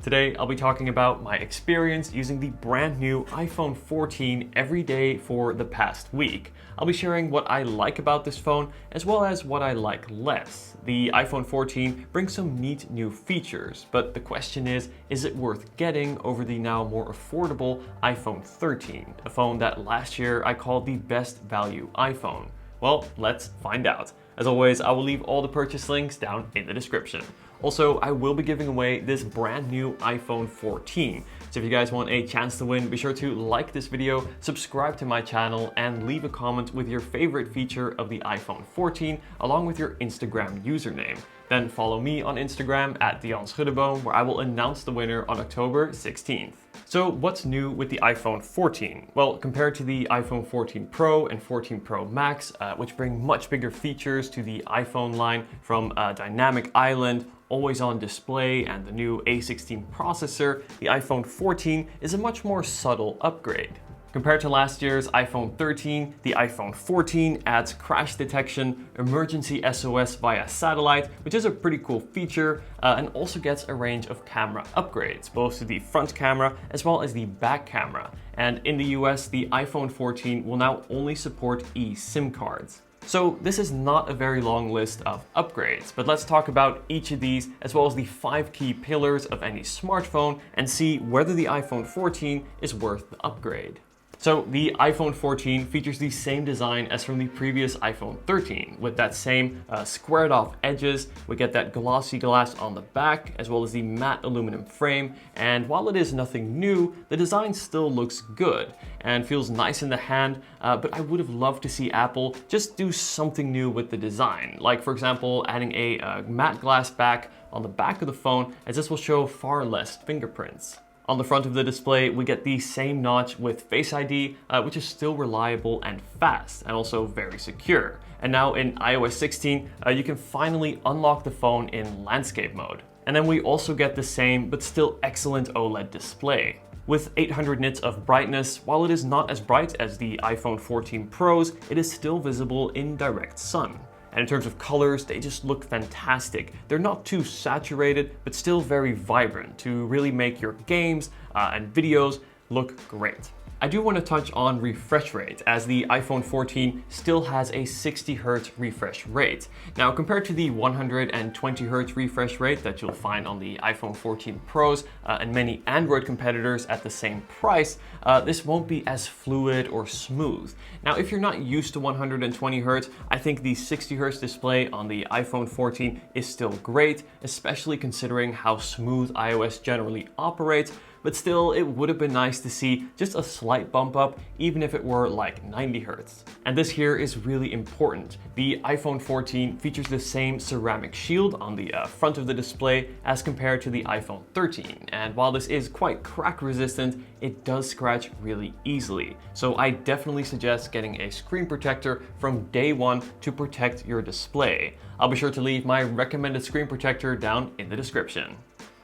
Today, I'll be talking about my experience using the brand new iPhone 14 every day for the past week. I'll be sharing what I like about this phone as well as what I like less. The iPhone 14 brings some neat new features, but the question is it worth getting over the now more affordable iPhone 13, a phone that last year I called the best value iPhone? Well, let's find out. As always, I will leave all the purchase links down in the description. Also, I will be giving away this brand new iPhone 14. So if you guys want a chance to win, be sure to like this video, subscribe to my channel, and leave a comment with your favorite feature of the iPhone 14 along with your Instagram username. Then follow me on Instagram at Dion Schuddeboom, where I will announce the winner on October 16th. So what's new with the iPhone 14? Well, compared to the iPhone 14 Pro and 14 Pro Max, which bring much bigger features to the iPhone line, from a dynamic island, always-on display, and the new A16 processor, the iPhone 14 is a much more subtle upgrade. Compared to last year's iPhone 13, the iPhone 14 adds crash detection, emergency SOS via satellite, which is a pretty cool feature, and also gets a range of camera upgrades, both to the front camera as well as the back camera. And in the US, the iPhone 14 will now only support eSIM cards. So this is not a very long list of upgrades, but let's talk about each of these as well as the 5 key pillars of any smartphone and see whether the iPhone 14 is worth the upgrade. So the iPhone 14 features the same design as from the previous iPhone 13, with that same squared off edges. We get that glossy glass on the back as well as the matte aluminum frame, and while it is nothing new, the design still looks good and feels nice in the hand, but I would have loved to see Apple just do something new with the design, like for example adding a matte glass back on the back of the phone, as this will show far less fingerprints. On the front of the display, we get the same notch with FaceID, which is still reliable and fast, and also very secure. And now in iOS 16, you can finally unlock the phone in landscape mode. And then we also get the same, but still excellent OLED display. With 800 nits of brightness, while it is not as bright as the iPhone 14 Pros, it is still visible in direct sun. And in terms of colors, they just look fantastic. They're not too saturated, but still very vibrant to really make your games and videos look great. I do want to touch on refresh rate, as the iPhone 14 still has a 60Hz refresh rate. Now, compared to the 120Hz refresh rate that you'll find on the iPhone 14 Pros and many Android competitors at the same price, this won't be as fluid or smooth. Now, if you're not used to 120Hz, I think the 60Hz display on the iPhone 14 is still great, especially considering how smooth iOS generally operates. But still, it would have been nice to see just a slight bump up, even if it were like 90Hz. And this here is really important. The iPhone 14 features the same ceramic shield on the front of the display as compared to the iPhone 13. And while this is quite crack resistant, it does scratch really easily. So I definitely suggest getting a screen protector from day one to protect your display. I'll be sure to leave my recommended screen protector down in the description.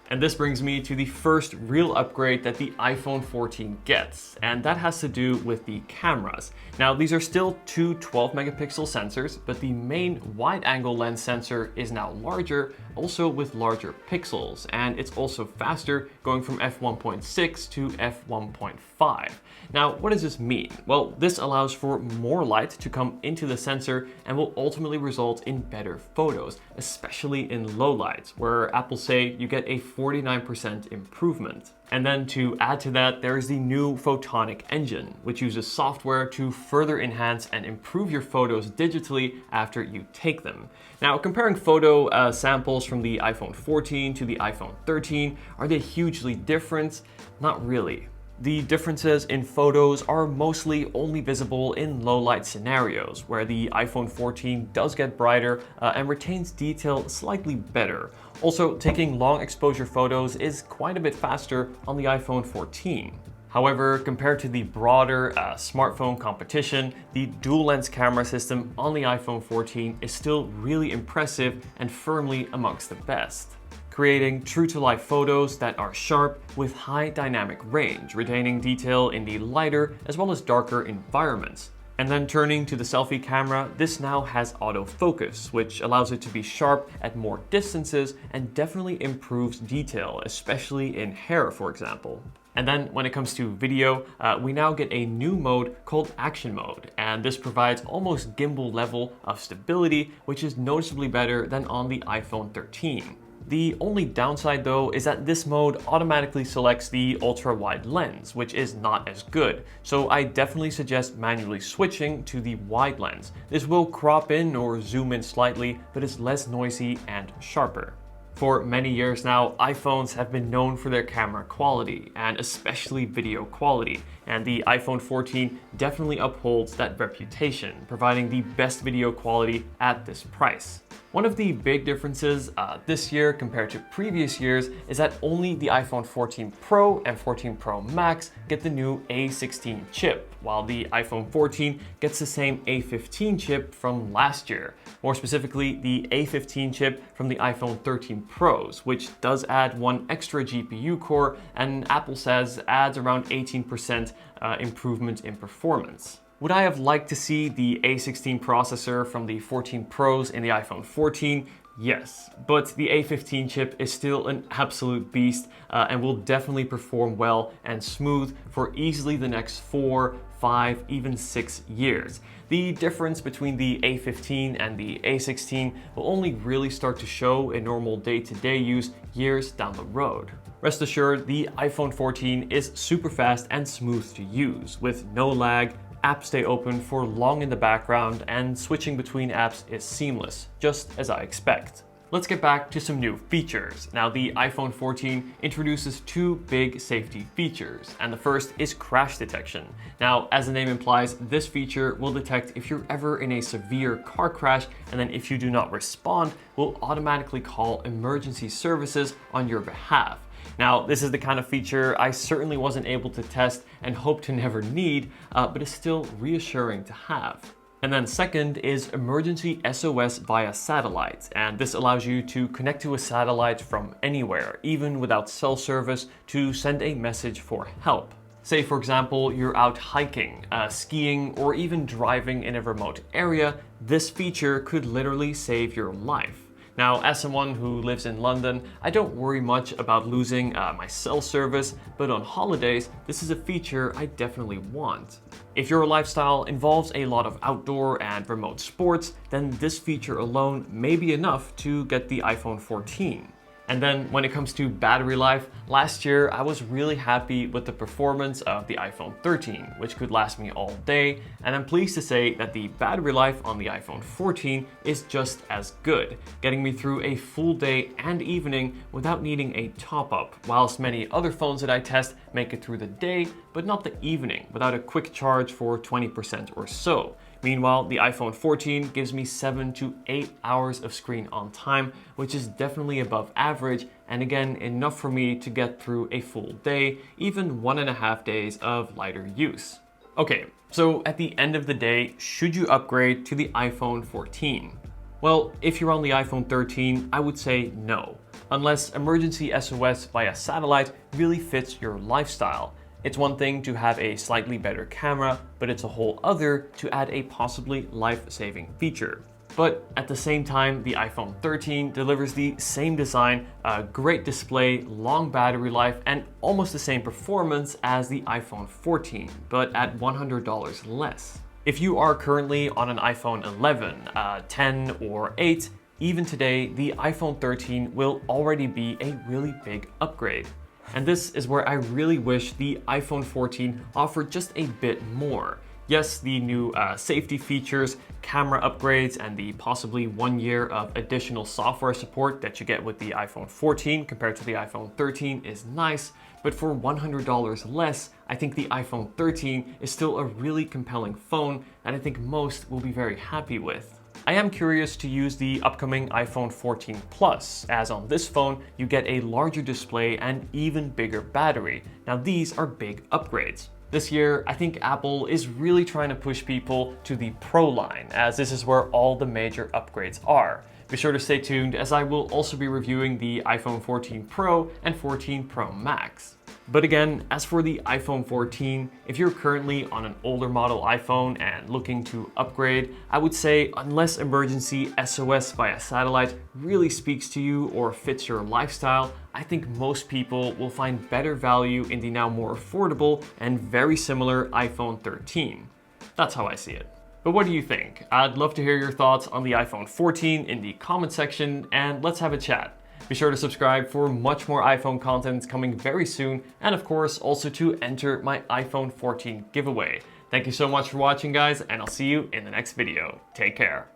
And this brings me to the first real upgrade that the iPhone 14 gets, and that has to do with the cameras. Now, these are still two 12-megapixel sensors, but the main wide-angle lens sensor is now larger, also with larger pixels, and it's also faster, going from f1.6 to f1.5. Now, what does this mean? Well, this allows for more light to come into the sensor and will ultimately result in better photos, especially in low lights, where Apple say you get a 49% improvement. And then to add to that, there is the new Photonic engine, which uses software to further enhance and improve your photos digitally after you take them. Now, comparing photo samples from the iPhone 14 to the iPhone 13, are they hugely different? Not really. The differences in photos are mostly only visible in low light scenarios, where the iPhone 14 does get brighter and retains detail slightly better. Also, taking long exposure photos is quite a bit faster on the iPhone 14. However, compared to the broader smartphone competition, the dual lens camera system on the iPhone 14 is still really impressive and firmly amongst the best, creating true-to-life photos that are sharp with high dynamic range, retaining detail in the lighter as well as darker environments. And then turning to the selfie camera, this now has autofocus, which allows it to be sharp at more distances and definitely improves detail, especially in hair, for example. And then when it comes to video, we now get a new mode called action mode, and this provides almost gimbal level of stability, which is noticeably better than on the iPhone 13. The only downside though is that this mode automatically selects the ultra-wide lens, which is not as good, so I definitely suggest manually switching to the wide lens. This will crop in or zoom in slightly, but is less noisy and sharper. For many years now, iPhones have been known for their camera quality, and especially video quality, and the iPhone 14 definitely upholds that reputation, providing the best video quality at this price. One of the big differences this year compared to previous years is that only the iPhone 14 Pro and 14 Pro Max get the new A16 chip, while the iPhone 14 gets the same A15 chip from last year. More specifically, the A15 chip from the iPhone 13 Pros, which does add one extra GPU core, and Apple says adds around 18% improvement in performance. Would I have liked to see the A16 processor from the 14 Pros in the iPhone 14? Yes, but the A15 chip is still an absolute beast and will definitely perform well and smooth for easily the next 4, 5, even 6 years. The difference between the A15 and the A16 will only really start to show in normal day-to-day use years down the road. Rest assured, the iPhone 14 is super fast and smooth to use, with no lag. Apps stay open for long in the background, and switching between apps is seamless, just as I expect. Let's get back to some new features. Now, the iPhone 14 introduces two big safety features, and the first is crash detection. Now, as the name implies, this feature will detect if you're ever in a severe car crash, and then if you do not respond, will automatically call emergency services on your behalf. Now, this is the kind of feature I certainly wasn't able to test and hope to never need, but is still reassuring to have. And then second is emergency SOS via satellite, and this allows you to connect to a satellite from anywhere, even without cell service, to send a message for help. Say, for example, you're out hiking, skiing, or even driving in a remote area, this feature could literally save your life. Now, as someone who lives in London, I don't worry much about losing my cell service, but on holidays, this is a feature I definitely want. If your lifestyle involves a lot of outdoor and remote sports, then this feature alone may be enough to get the iPhone 14. And then when it comes to battery life, last year I was really happy with the performance of the iPhone 13, which could last me all day, and I'm pleased to say that the battery life on the iPhone 14 is just as good, getting me through a full day and evening without needing a top-up, whilst many other phones that I test make it through the day, but not the evening, without a quick charge for 20% or so. Meanwhile, the iPhone 14 gives me 7 to 8 hours of screen on time, which is definitely above average, and again, enough for me to get through a full day, even 1.5 days of lighter use. Okay, so at the end of the day, should you upgrade to the iPhone 14? Well, if you're on the iPhone 13, I would say no, unless emergency SOS via satellite really fits your lifestyle. It's one thing to have a slightly better camera, but it's a whole other to add a possibly life-saving feature. But at the same time, the iPhone 13 delivers the same design, a great display, long battery life, and almost the same performance as the iPhone 14, but at $100 less. If you are currently on an iPhone 11, 10, or 8, even today, the iPhone 13 will already be a really big upgrade. And this is where I really wish the iPhone 14 offered just a bit more. Yes, the new safety features, camera upgrades, and the possibly 1 year of additional software support that you get with the iPhone 14 compared to the iPhone 13 is nice, but for $100 less, I think the iPhone 13 is still a really compelling phone that I think most will be very happy with. I am curious to use the upcoming iPhone 14 Plus, as on this phone, you get a larger display and even bigger battery. Now these are big upgrades. This year, I think Apple is really trying to push people to the Pro line, as this is where all the major upgrades are. Be sure to stay tuned, as I will also be reviewing the iPhone 14 Pro and 14 Pro Max. But again, as for the iPhone 14, if you're currently on an older model iPhone and looking to upgrade, I would say unless emergency SOS via satellite really speaks to you or fits your lifestyle, I think most people will find better value in the now more affordable and very similar iPhone 13. That's how I see it. But what do you think? I'd love to hear your thoughts on the iPhone 14 in the comment section, and let's have a chat. Be sure to subscribe for much more iPhone content coming very soon, and of course also to enter my iPhone 14 giveaway. Thank you so much for watching, guys, and I'll see you in the next video. Take care.